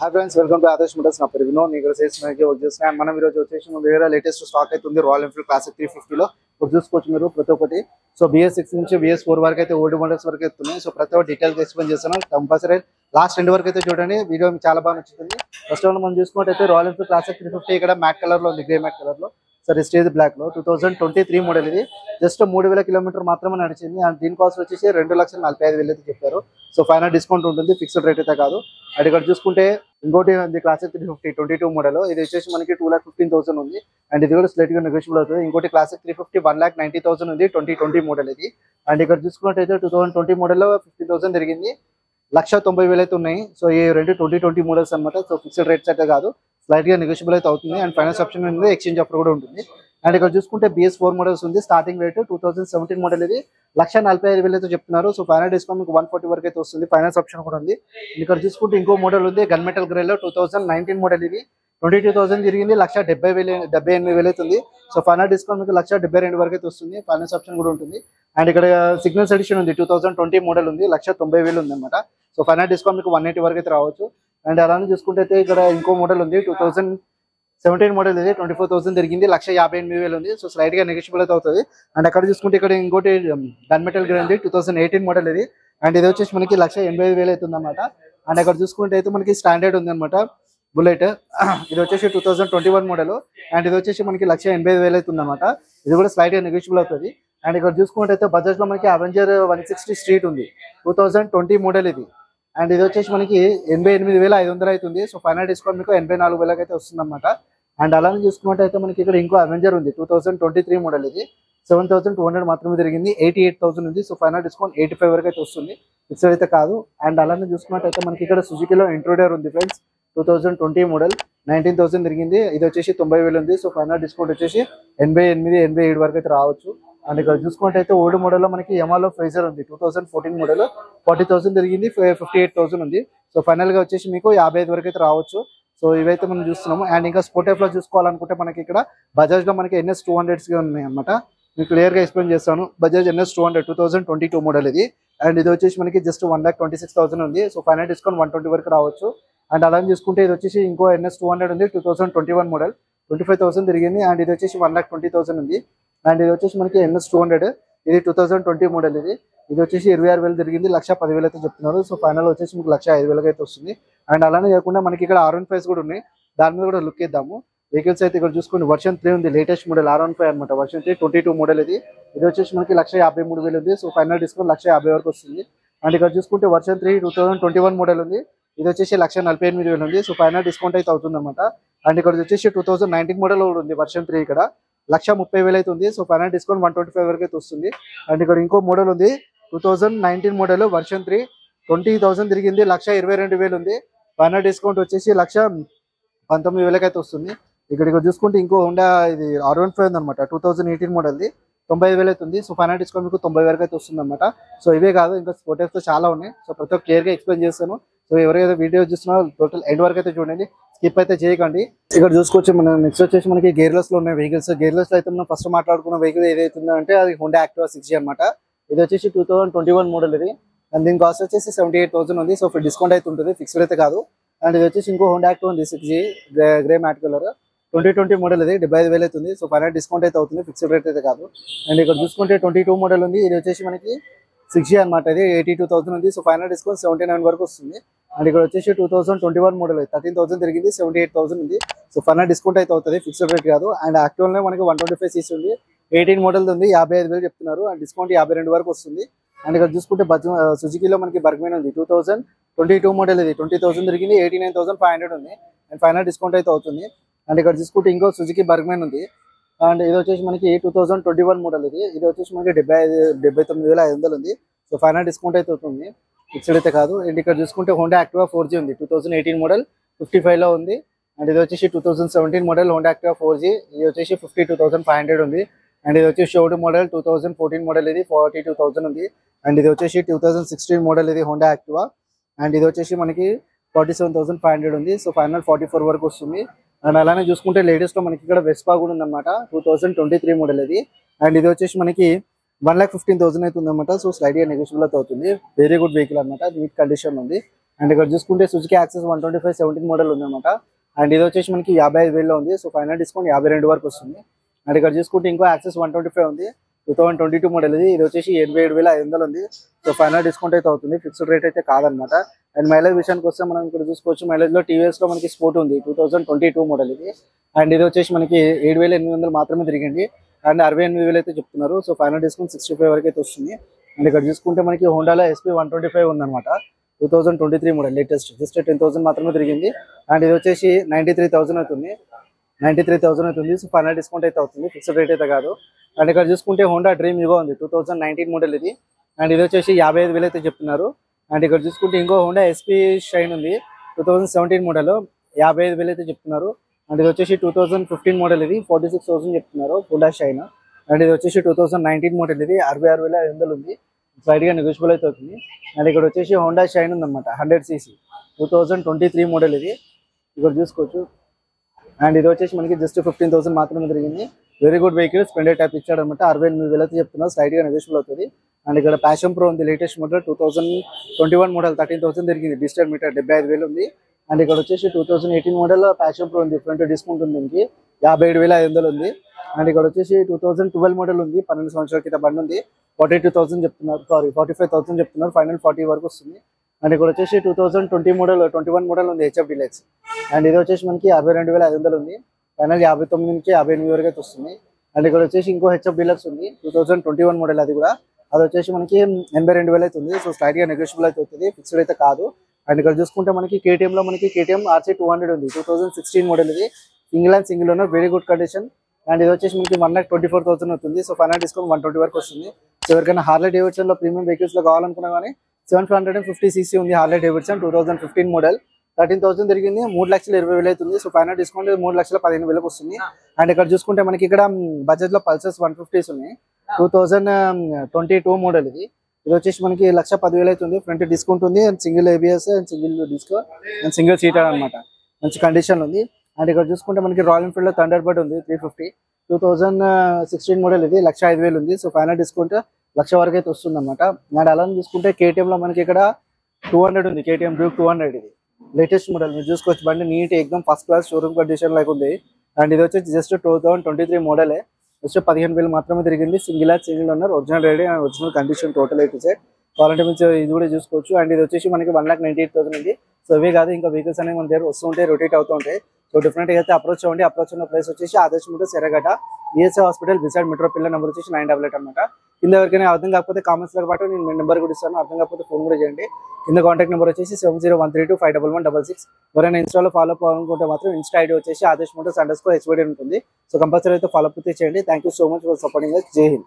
Hi friends, welcome to Adarsh Motors. నా పేరు వినోద్. ఇక్కడ సేల్స్ మేనేజర్ వర్క్ చేస్తున్నాను. అండ్ మనం ఈరోజు వచ్చేసి వేరే లేటెస్ట్ స్టాక్ అయితే ఉంది రాయల్ ఎన్ఫీల్డ్ క్లాసిక్ 350లో. ఇప్పుడు చూసుకోవచ్చు మీరు ప్రతి ఒక్కటి. సో BS6 నుంచి BS4 వరకు అయితే ఓల్డ్ మోడల్స్ వరకు అవుతున్నాయి. సో ప్రతి ఒక్క డీటెయిల్గా ఎక్స్ప్లెయిన్ చేస్తాను. కంపల్సరీ లాస్ట్ ఎండ్ వరకు అయితే చూడండి. వీడియో మీకు చాలా బాగా నచ్చుతుంది. ఫస్ట్ ఆఫ్ ఆల్ మనం చూసుకున్నట్టయితే రాయల్ ఎన్ఫీల్డ్ క్లాసిక్ 350 ఇక్కడ మ్యాట్ కలర్ లో ఉంది, గ్రే మ్యాట్ కలర్ లో. సో స్టేజ్ బ్లాక్ లో 2023 మోడల్. ఇది జస్ట్ 3000 కిలోమీటర్ మాత్రమే నడిచింది. అండ్ దీని కాస్ట్ వచ్చేసి 2,45,000 అయితే చెప్పారు. సో ఫైనల్ డిస్కౌంట్ ఉంటుంది, ఫిక్స్డ్ రేట్ అయితే కాదు. అండ్ ఇక్కడ చూసుకుంటే ఇంకోటి ఉంది క్లాసిక్ 350 22 మోడల్. ఇది వచ్చేసి మనకి 2,15,000 ఉంది. అండ్ ఇది కూడా స్లైట్ గా నెగోషియబుల్ అవుతుంది. ఇంకోటి క్లాసిక్ 350 1,90,000 ఉంది, 2020 మోడల్ ఇది. అండ్ ఇక్కడ చూసుకున్నట్టయితే 2020 మోడల్ లో 50,000 తిరిగింది, 1,90,000 అయితే ఉన్నాయి. సో ఈ రెండు 2020 మోడల్స్ అనమాట. సో ఫిక్స్డ్ రేట్స్ అయితే కాదు, స్లైట్ గా నెగోషియబుల్ అయితే అవుతుంది. అండ్ ఫైనాన్స్ ఆప్షన్ ఉంది, ఎక్స్చేంజ్ ఆఫర్ కూడా ఉంటుంది. అండ్ ఇక్కడ చూసుకుంటే BS4 మోడల్స్ ఉంది. స్టార్టింగ్ రేట్ 2017 మోడల్, ఇది 1,45,000 అయితే చెప్తున్నారు. సో ఫైనల్ డిస్కౌంట్ మీకు 140 వరకు అయితే వస్తుంది. ఫైనాన్స్ ఆప్షన్ కూడా ఉంది. ఇక్కడ చూసుకుంటే ఇంకో మోడల్ ఉంది, గన్ మెటల్ గ్రే లో 2019 మోడల్. ఇది 22,000 తిరిగింది, 1,78,000 అయితే ఉంది. సో ఫైనల్ డిస్కౌంట్ మీకు 1,72 వరకు అయితే వస్తుంది. ఫైనాన్స్ ఆప్షన్ కూడా ఉంటుంది. అండ్ ఇక్కడ సిగ్నల్స్ ఎడిషన్ ఉంది, 2020 మోడల్ ఉంది, 1,90,000 ఉంది అనమాట. సో ఫైనల్ డిస్కౌంట్ మీకు 180 వరకు అయితే రావచ్చు. అండ్ అలానే చూసుకుంటే అయితే ఇక్కడ ఇంకో మోడల్ ఉంది, 2017 మోడల్. ఇది 24,000 తిరిగింది, 1,58,000 ఉంది. సో స్లైట్ గా నెగోషియబుల్ అయితే అవుతుంది. అండ్ అక్కడ చూసుకుంటే ఇక్కడ ఇంకోటి గన్ మెటల్ గ్రే ఉంది, 2018 మోడల్ ఇది. అండ్ ఇది వచ్చేసి మనకి 1,80,000 అవుతుంది అనమాట. అండ్ అక్కడ చూసుకుంటే అయితే మనకి స్టాండర్డ్ ఉంది అనమాట, బుల్లెట్. ఇది వచ్చేసి 2021 మోడల్. అండ్ ఇది వచ్చేసి మనకి 1,80,000 అవుతుంది అనమాట. ఇది కూడా స్లైట్ గా నెగోషియబుల్ అవుతుంది. అండ్ ఇక్కడ చూసుకుంటే అయితే బజాజ్ లో మనకి అవెంజర్ 160 స్ట్రీట్ ఉంది, 2020 మోడల్ ఇది. అండ్ ఇది వచ్చేసి మనకి 88,500 అవుతుంది. సో ఫైనల్ డిస్కౌంట్ మీకు 84,000 అయితే వస్తుంది అనమాట. అండ్ అలానే చూసుకున్నట్టు అయితే మనకి ఇక్కడ ఇంకో అవెంజర్ ఉంది, 2023 మోడల్. ఇది 7,200 మాత్రమే తిరిగింది, 88,000 ఉంది. సో ఫైనల్ డిస్కౌంట్ 85 వరకు అయితే వస్తుంది, ఫిక్స్డ్ అయితే కాదు. అండ్ అలానే చూసుకున్నట్టయితే మనకి ఇక్కడ సుజుకిలో ఇంట్రూడర్ ఉంది ఫ్రెండ్స్, 2020 మోడల్, 19,000 తిరిగింది. ఇది వచ్చేసి 90,000 ఉంది. సో ఫైనల్ డిస్కౌంట్ వచ్చేసి 88, 87 వరకు అయితే రావచ్చు. అండ్ ఇక్కడ చూసుకుంటే ఓల్డ్ మోడల్ లో మనకి యమాలో ఫైజర్ ఉంది, 2014 మోడల్, 40,000 తిరిగింది, 58,000 ఉంది. సో ఫైనల్ గా వచ్చేసి మీకు 55 వరకు అయితే రావచ్చు. సో ఇవైతే మనం చూస్తున్నాము. అండ్ ఇంకా స్పోర్టిఫ్ లో చూసుకోవాలనుకుంటే మనకి ఇక్కడ బజాజ్ లో మనకి NS 200 ఉన్నాయి అనమాట. మీకు క్లియర్ గా ఎక్స్ప్లెయిన్ చేస్తాను. బజాజ్ NS 200 2022 మోడల్ ఇది. అండ్ ఇది వచ్చేసి మనకి జస్ట్ 1,26,000 ఉంది. సో ఫైనల్ డిస్కౌంట్ 120 వరకు రావచ్చు. అండ్ అలా చూసుకుంటే ఇది వచ్చేసి ఇంకో NS 200 ఉంది, 2021 మోడల్, 25,000 తిరిగింది. అండ్ ఇది వచ్చేసి 1,20,000 ఉంది. అండ్ ఇది వచ్చేసి మనకి NS 200, ఇది 2020 మోడల్. ఇది వచ్చేసి 26,000 తిరిగింది, 1,10,000 అయితే చెప్తున్నారు. సో ఫైనల్ వచ్చేసి మీకు 1,05,000 అయితే వస్తుంది. అండ్ అలానే కాకుండా మనకి ఇక్కడ R15 కూడా ఉన్నాయి, దాని మీద కూడా లుక్ ఇద్దాము. వెహికల్స్ అయితే ఇక్కడ చూసుకోండి, వర్షన్ 3 ఉంది, లేటెస్ట్ మోడల్ R15 అనమాట, వర్షన్ 3 22 మోడల్. ఇది వచ్చేసి మనకి 1,53,000 ఉంది. సో ఫైనల్ డిస్కౌంట్ 1,50,000 వరకు వస్తుంది. అండ్ ఇక్కడ చూసుకుంటే వర్షన్ 3 2021 మోడల్ ఉంది, ఇది వచ్చేసి 1,48,000 ఉంది. సో ఫైనల్ డిస్కౌంట్ అయితే అవుతుంది అనమాట. అండ్ ఇక్కడ వచ్చేసి 2019 మోడల్ కూడా ఉంది, వర్షన్ 3 ఇక్కడ 1,30,000 అయితే ఉంది. సో ఫైనల్ డిస్కౌంట్ 125 వరకు అయితే వస్తుంది. అండ్ ఇక్కడ ఇంకో మోడల్ ఉంది, 2019 మోడల్, వర్షన్ 3 20,000 తిరిగింది, 1,22,000 ఉంది. ఫైనల్ డిస్కౌంట్ వచ్చేసి 1,19,000 అయితే వస్తుంది. ఇక్కడ చూసుకుంటే ఇంకో హోండా ఇది R15 ఉంది అనమాట, 2018 మోడల్ది, 90,000 అయితే ఉంది. సో ఫైనల్ డిస్కౌంట్ మీకు 90 వరకు అయితే వస్తుంది అనమాట. సో ఇవే కాదు, ఇంకా స్పోర్టిఫ్ తో చాలా ఉన్నాయి. సో ప్రతి ఒక్క క్లియర్ గా ఎక్స్ప్లెయిన్ చేస్తాను. సో ఎవరైతే వీడియో చూస్తున్నారో టోటల్ ఎండ్ వరకు అయితే చూడండి, స్కిప్ అయితే చేయకండి. ఇక్కడ చూసుకోవచ్చు మనం నెక్స్ట్ వచ్చేసి మనకి గేర్లెస్ లో ఉన్న వెహికల్స్. గేర్లెస్ లో అయితే మనం ఫస్ట్ మాట్లాడుకున్న వెహికల్ ఏదైతుందో అంటే అది హోండా యాక్టివా 6G అనమాట. ఇది వచ్చేసి 2021 మోడల్ ఇది. అండ్ దీని కాస్ట్ వచ్చేసి 78,000 ఉంది. సో డిస్కౌంట్ అయితే ఉంటుంది, ఫిక్స్డ్ అయితే కాదు. అండ్ ఇది వచ్చేసి ఇంకో హోండా యాక్టివా ఉంది 6G grey mat colour, 2020 model, ఇది 75,000 అయితే ఉంది. సో ఫైనల్ డిస్కౌంట్ అయితే అవుతుంది, ఫిక్స్డ్ రేట్ అయితే కాదు. అండ్ ఇక్కడ చూసుకుంటే 22 మోడల్ ఉంది, ఇది వచ్చేసి మనకి 6G అనమాట, ఇది 82,000 ఉంది. సో ఫైనల్ డిస్కౌంట్ 79 వరకు వస్తుంది. అండ్ ఇక్కడ వచ్చేసి 2021 మోడల్, 13,000 తిరిగింది, 78,000 ఉంది. సో ఫైనల్ డిస్కౌంట్ అయితే అవుతుంది, ఫిక్స్డ్ రేట్ కాదు. అండ్ యాక్చువల్ మనకి 125cc ఉంది, 18 మోడల్ ఉంది, 55,000 చెప్తున్నారు. అండ్ డిస్కౌంట్ 52 వరకు వస్తుంది. అండ్ ఇక్కడ చూసుకుంటే సుజుకిలో మనకి బర్గ్మెన్ ఉంది, 2022 మోడల్, ఇది 20,000 తిరిగింది, 89,500 ఉంది. అండ్ ఫైనల్ డిస్కౌంట్ అయితే అవుతుంది. అండ్ ఇక్కడ చూసుకుంటే ఇంకో సుజుకి బర్గ్మెన్ ఉంది. అండ్ ఇది వచ్చేసి మనకి 2021 మోడల్, ఇది వచ్చేసి మనకి 79,500 ఉంది. సో ఫైనల్ డిస్కౌంట్ అయితే అవుతుంది, ఫిక్స్డ్ అయితే కాదు. అండ్ ఇక్కడ చూసుకుంటే హోండా యాక్టివా 4G ఉంది, 2018 మోడల్, 55 లో ఉంది. అండ్ ఇది వచ్చేసి 2017 మోడల్ హోండా యాక్టివా 4G, ఇది వచ్చేసి 52,500 ఉంది. అండ్ ఇది వచ్చేసి షోడ్ మోడల్ 2014 మోడల్, ఇది 42,000 ఉంది. అండ్ ఇది వచ్చేసి 2016 మోడల్, ఇది హోండా యాక్టివా. అండ్ ఇది వచ్చేసి మనకి 47,500 ఉంది. సో ఫైనల్ 44 వరకు వస్తుంది. అండ్ అలానే చూసుకుంటే లేటెస్ట్ లో మనకి ఇక్కడ వెస్పా కూడా ఉందన్నమాట, 2023 మోడల్ ఇది. అండ్ ఇది వచ్చేసి మనకి 1,15,000 అయితే ఉందన్నమాట. సో స్లైడ్ గా నెగోషియబుల్ అవుతుంది, వెరీ గుడ్ వెహికల్ అనమాట, నీట్ కండిషన్ ఉంది. అండ్ ఇక్కడ చూసుకుంటే సుజుకి యాక్సెస్ 125 17 మోడల్ ఉంది అనమాట. అండ్ ఇది వచ్చేసి మనకి 55,000లో ఉంది. సో ఫైనల్ డిస్కౌంట్ 52 వరకు వస్తుంది. అండ్ ఇక్కడ చూసుకుంటే ఇంకో యాక్సెస్ 125 ఉంది, 2022 మోడల్. ఇది వచ్చేసి 87,500 ఉంది. సో ఫైనల్ డిస్కౌంట్ అయితే అవుతుంది, ఫిక్స్డ్ రేట్ అయితే కాదనమాట. అండ్ మైలేజ్ విషయానికి వస్తే మనం ఇక్కడ చూసుకోవచ్చు, మైలేజ్ లో టీవీఎస్ లో మనకి స్పోర్ట్ ఉంది, 2022 మోడల్ ఇది. అండ్ ఇది వచ్చేసి మనకి 7,800 మాత్రమే తిరిగింది. అండ్ 68,000 అయితే చెప్తున్నారు. సో ఫైనల్ డిస్కౌంట్ 65 వరకు అయితే వస్తుంది. అండ్ ఇక్కడ చూసుకుంటే మనకి హోండాలో SP 125 ఉందన్నమాట, 2023 మోడల్ లేటెస్ట్, జస్ట్ 10,000 మాత్రమే తిరిగింది. అండ్ ఇది వచ్చేసి 93,000 అవుతుంది, 93,000 అవుతుంది. సో ఫైనల్ డిస్కౌంట్ అయితే అవుతుంది, ఫిక్స్డ్ రేట్ అయితే కాదు. అండ్ ఇక్కడ చూసుకుంటే హోండా డ్రీమ్ యుగో ఉంది, 2019 మోడల్ ఇది. అండ్ ఇది వచ్చేసి 55,000 అయితే చెప్తున్నారు. అండ్ ఇక్కడ చూసుకుంటే ఇంకో హోండా SP షైన్ ఉంది, 2017 మోడల్, 55,000 అయితే చెప్తున్నారు. అండ్ ఇది వచ్చేసి 2015 మోడల్, ఇది 46,000 చెప్తున్నారు హోండా షైన్. అండ్ ఇది వచ్చేసి 2019 మోడల్, ఇది 66,500 ఉంది, స్లైట్ గా నెగోషియబుల్ అయితే అవుతుంది. అండ్ ఇక్కడ వచ్చేసి హోండా షైన్ ఉందన్నమాట, 100cc, 2023 మోడల్ ఇది, ఇక్కడ చూసుకోవచ్చు. అండ్ ఇది వచ్చేసి మనకి జస్ట్ 15,000 మాత్రమే తిరిగింది. Very good vehicle, Splendor type ఇచ్చాడు అనమాట, 68,000 అయితే చెప్తున్నారు, స్లైట్ గా నెగోషియబుల్ అవుతుంది. అండ్ ఇక్కడ ప్యాషన్ ప్రో ఉంది, లేటెస్ట్ మోడల్, 2021 మోడల్, 13,000 తిరిగింది, డిజిటల్ మీటర్ 75,000 ఉంది. అండ్ ఇక్కడ వచ్చేసి 2018 మోడల్ ప్యాషన్ ప్రో ఉంది, ఫ్రంట్ డిస్కౌంట్ ఉంది, దీనికి 57,500 ఉంది. అండ్ ఇక్కడ వచ్చేసి 2012 మోడల్ ఉంది, 12 సంవత్సరాల క్రితం బండి ఉంది, 42,000 చెప్తున్నారు, సారీ 45,000 చెప్తున్నారు, ఫైనల్ 40 వరకు వస్తుంది. అండ్ ఇక్కడ వచ్చేసి 2020 మోడల్ 21 మోడల్ ఉంది, HF డిలక్స్. అండ్ ఇది వచ్చేసి మనకి 62,500 ఉంది, ఫైనల్ 59 నుంచి 58 వరకు అయితే వస్తుంది. అండ్ ఇక్కడ వచ్చేసి ఇంకో HF డిలక్స్ ఉంది, 2021 మోడల్, అది కూడా, అది వచ్చేసి మనకి 82,000 అయితే ఉంది. సో స్లైట్ గా నెగోషియబుల్ అయితే అవుతుంది, ఫిక్స్డ్ అయితే కాదు. అండ్ ఇక్కడ చూసుకుంటే మనకి KTM లో మనకి KTM RC 200 ఉంది, 2016 మోడల్, ఇది single and single owner, very good condition. And ఇది వచ్చేసి మనకి 1,24,000 అవుతుంది. సో ఫైనల్ డిస్కౌంట్ 120 వరకు వస్తుంది. సో ఎవరికైనా హార్లీ డేవిడ్సన్ లో ప్రీమియం వెహికల్స్ లో కావాలనుకున్నా కానీ 750cc ఉంది, హార్లీ డేవిడ్సన్ 2015 మోడల్, 13,000 తిరిగింది, 3,20,000 అవుతుంది. సో ఫైనల్ డిస్కౌంట్ 3,15,000 వస్తుంది. అండ్ ఇక్కడ చూసుకుంటే మనకి ఇక్కడ బజాజ్ లో పల్సర్స్ 150s ఉన్నాయి, 2022 మోడల్, ఇది వచ్చేసి మనకి 1,10,000 అవుతుంది, ఫ్రంట్ డిస్కౌంట్ ఉంది, and single ABS and single disc and single seater అనమాట, మంచి కండిషన్ ఉంది. అండ్ ఇక్కడ చూసుకుంటే మనకి రాయల్ ఎన్ఫీల్డ్ లో థండర్ బర్డ్ ఉంది, 350, 2016 మోడల్, ఇది 1,05,000 ఉంది. సో ఫైనల్ డిస్కౌంట్ 1,00,000 వరకు అయితే వస్తుంది అనమాట. అండ్ అలా చూసుకుంటే KTM లో మనకి ఇక్కడ 200 ఉంది, KTM Duke 200, ఇది లేటెస్ట్ మోడల్, మీరు చూసుకోవచ్చు, బండి నీట్ ఎక్దమ్ ఫస్ట్ క్లాస్ షోరూమ్ కండిషన్ లాగా ఉంది. అండ్ ఇది వచ్చేసి జస్ట్ 2023 మోడలే, జస్ట్ 15,000 మాత్రమే తిరిగింది, single owner, original ready and original condition, total అయితే సెట్ కావాలంటే మీరు ఇది కూడా చూసుకోవచ్చు. అండ్ ఇది వచ్చేసి మనకి 1,98,000 ఉంది. సో ఇవే కాదు, ఇంకా వెహికల్స్ అనేవి మన దగ్గర వస్తుంటాయి, రొటేట్ అవుతూ ఉంటాయి. సో డిఫరెంట్ అయితే అప్రోచ్ అవ్వండి. అప్రోచ్ ఉన్న ప్లేస్ వచ్చేసి ఆదర్శ్ మోటార్స్, ఎర్రగడ్డ, ESI hospital beside metro pillar, number వచ్చేసి 988 అనమాట. కింద ఎవరికైనా అర్థం కాకపోతే కామెంట్స్ తో పాటు నేను నెంబర్ కూడా ఇస్తాను, అర్థం కాకపోతే ఫోన్ కూడా చేయండి. కింద కాంటాక్ట్ నెంబర్ వచ్చేసి 7013251166. ఎవరైనా ఇన్స్టాలో ఫాలో అప్ అవ్వాలనుకుంటే మాత్రం ఇన్స్టా ఐడి వచ్చేసి ఆదర్శ్ మోటార్స్ _HVD ఉంటుంది. సో కంపల్సరీ అయితే ఫాలో అప్ అయితే చేయండి. Thank you so much for supporting us. జై హింద్.